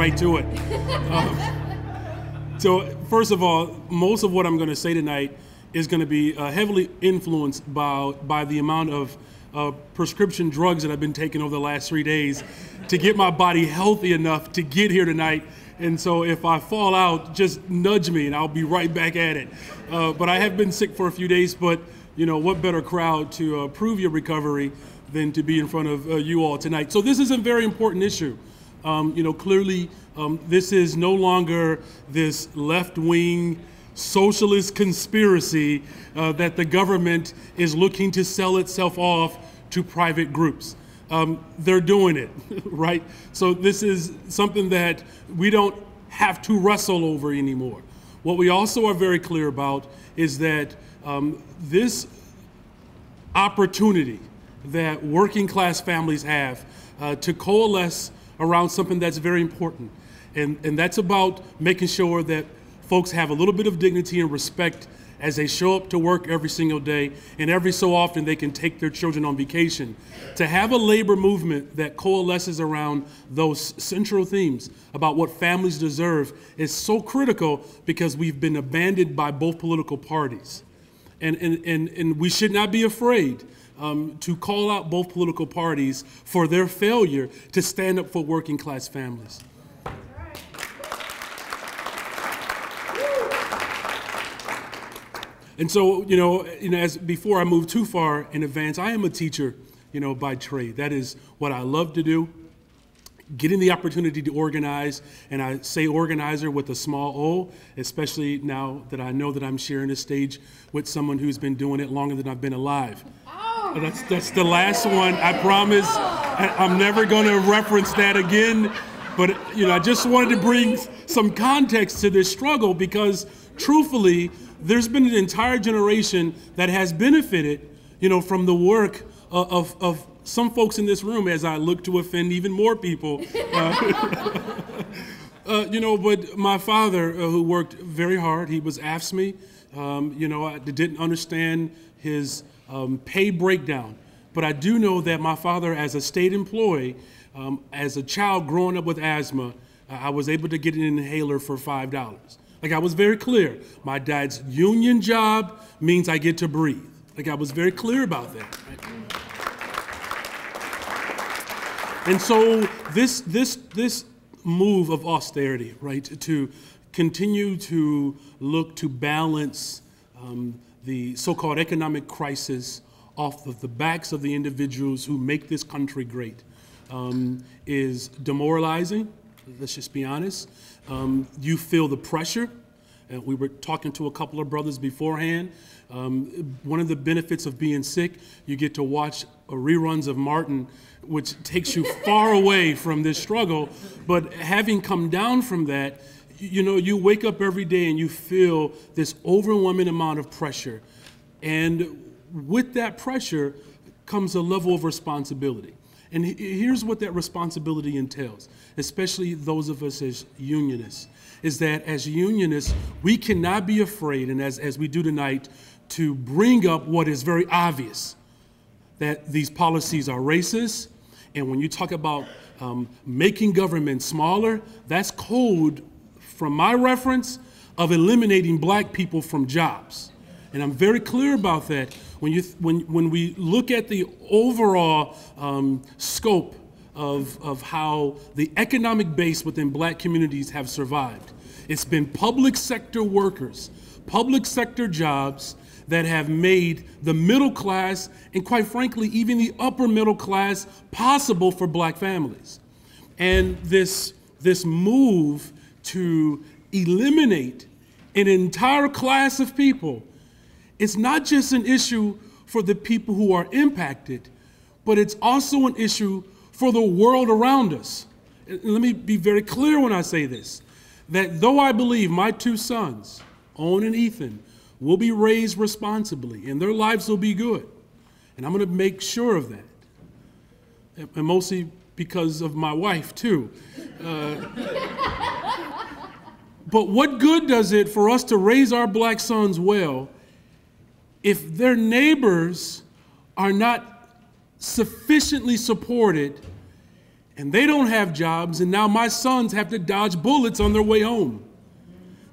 right to it. So first of all, most of what I'm going to say tonight is going to be heavily influenced by the amount of prescription drugs that I've been taking over the last 3 days to get my body healthy enough to get here tonight. And so if I fall out, just nudge me and I'll be right back at it. But I have been sick for a few days, but you know, what better crowd to prove your recovery than to be in front of you all tonight. So this is a very important issue. You know, clearly this is no longer this left-wing socialist conspiracy that the government is looking to sell itself off to private groups. They're doing it, right? So this is something that we don't have to wrestle over anymore. What we also are very clear about is that this opportunity that working class families have to coalesce around something that's very important. And that's about making sure that folks have a little bit of dignity and respect as they show up to work every single day, and every so often they can take their children on vacation. To have a labor movement that coalesces around those central themes about what families deserve is so critical because we've been abandoned by both political parties. And we should not be afraid to call out both political parties for their failure to stand up for working class families. And so, you know, as before I move too far in advance, I am a teacher, you know, by trade. That is what I love to do. Getting the opportunity to organize, and I say organizer with a small o, especially now that I know that I'm sharing a stage with someone who's been doing it longer than I've been alive. Oh. That's the last one, I promise. I'm never going to reference that again. But, you know, I just wanted to bring some context to this struggle because, truthfully, there's been an entire generation that has benefited, you know, from the work of some folks in this room, as I look to offend even more people. You know, but my father, who worked very hard, he was AFSCME. You know, I didn't understand his pay breakdown. But I do know that my father, as a state employee, as a child growing up with asthma, I was able to get an inhaler for $5. Like, I was very clear. My dad's union job means I get to breathe. Like, I was very clear about that. Right? And so this move of austerity, right, to continue to look to balance the so-called economic crisis off of the backs of the individuals who make this country great is demoralizing. Let's just be honest. You feel the pressure. We were talking to a couple of brothers beforehand. One of the benefits of being sick, you get to watch reruns of Martin, which takes you far away from this struggle. But having come down from that, you know, you wake up every day and you feel this overwhelming amount of pressure. And with that pressure comes a level of responsibility. And here's what that responsibility entails, especially those of us as unionists, is that as unionists, we cannot be afraid, and as we do tonight, to bring up what is very obvious, that these policies are racist. And when you talk about making government smaller, that's code, from my reference, of eliminating black people from jobs. And I'm very clear about that. When we look at the overall scope of how the economic base within black communities have survived, it's been public sector workers, public sector jobs that have made the middle class, and quite frankly, even the upper middle class, possible for black families. And this move to eliminate an entire class of people, it's not just an issue for the people who are impacted, but it's also an issue for the world around us. And let me be very clear when I say this, that though I believe my two sons, Owen and Ethan, will be raised responsibly and their lives will be good, and I'm going to make sure of that, and mostly because of my wife too. But what good does it for us to raise our black sons well if their neighbors are not sufficiently supported and they don't have jobs, and now my sons have to dodge bullets on their way home.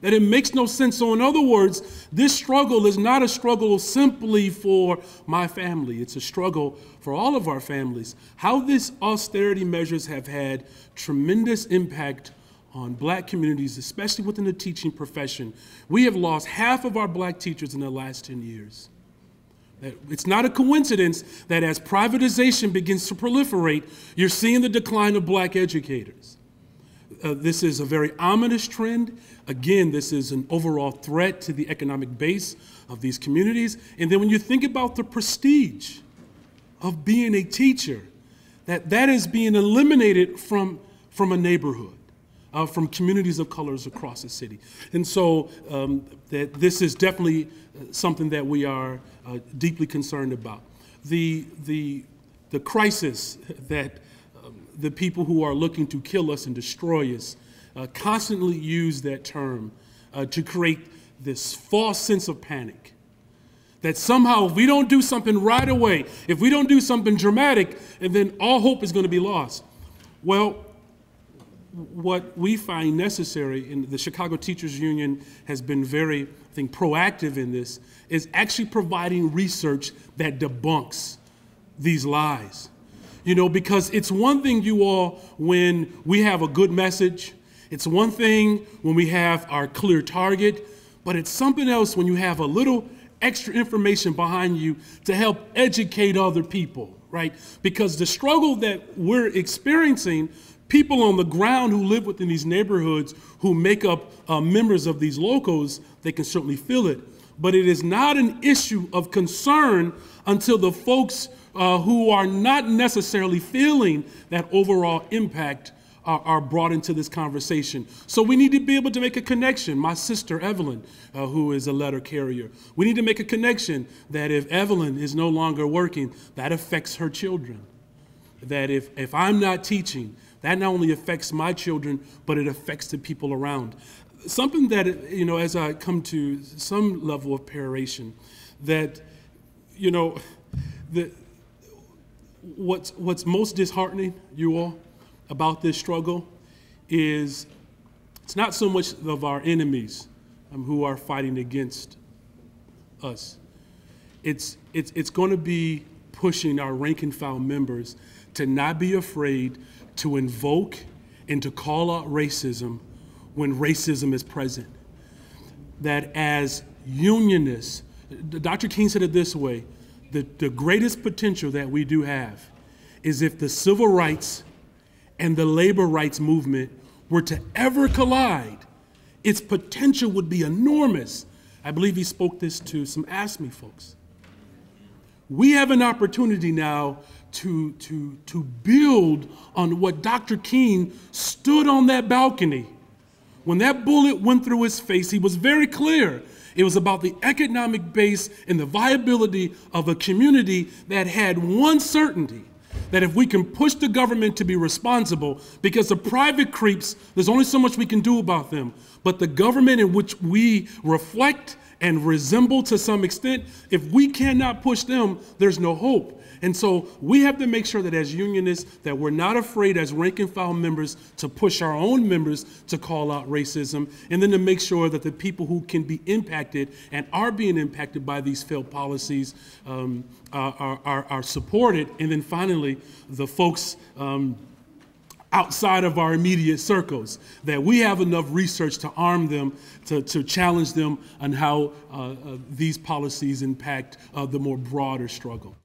That it makes no sense. So in other words, this struggle is not a struggle simply for my family. It's a struggle for all of our families. How these austerity measures have had tremendous impact on black communities, especially within the teaching profession. We have lost half of our black teachers in the last 10 years. It's not a coincidence that as privatization begins to proliferate, you're seeing the decline of black educators. This is a very ominous trend. Again, this is an overall threat to the economic base of these communities. And then when you think about the prestige of being a teacher, that is being eliminated from a neighborhood, from communities of colors across the city. And so that this is definitely something that we are deeply concerned about. The crisis that the people who are looking to kill us and destroy us constantly use that term to create this false sense of panic. That somehow if we don't do something right away, if we don't do something dramatic, and then all hope is going to be lost. Well, what we find necessary, and the Chicago Teachers Union has been very, I think, proactive in this, is actually providing research that debunks these lies. You know, because it's one thing, you all, when we have a good message. It's one thing when we have our clear target, but it's something else when you have a little extra information behind you to help educate other people, right? Because the struggle that we're experiencing, people on the ground who live within these neighborhoods who make up members of these locals, they can certainly feel it. But it is not an issue of concern until the folks who are not necessarily feeling that overall impact are brought into this conversation. So we need to be able to make a connection. My sister, Evelyn, who is a letter carrier, we need to make a connection that if Evelyn is no longer working, that affects her children. That if I'm not teaching, that not only affects my children, but it affects the people around. Something that, you know, as I come to some level of peroration, that, you know, what's most disheartening, you all, about this struggle is it's not so much of our enemies who are fighting against us. It's going to be pushing our rank and file members to not be afraid to invoke and to call out racism when racism is present. That as unionists, Dr. King said it this way, the greatest potential that we do have is if the civil rights and the labor rights movement were to ever collide, its potential would be enormous. I believe he spoke this to some AFSCME folks. We have an opportunity now to build on what Dr. King stood on that balcony. When that bullet went through his face, he was very clear. It was about the economic base and the viability of a community that had one certainty, that if we can push the government to be responsible, because the private creeps, there's only so much we can do about them, but the government in which we reflect and resemble to some extent, if we cannot push them, there's no hope. And so we have to make sure that as unionists, that we're not afraid as rank and file members to push our own members to call out racism, and then to make sure that the people who can be impacted and are being impacted by these failed policies are supported. And then finally, the folks outside of our immediate circles, that we have enough research to arm them, to challenge them on how these policies impact the more broader struggle.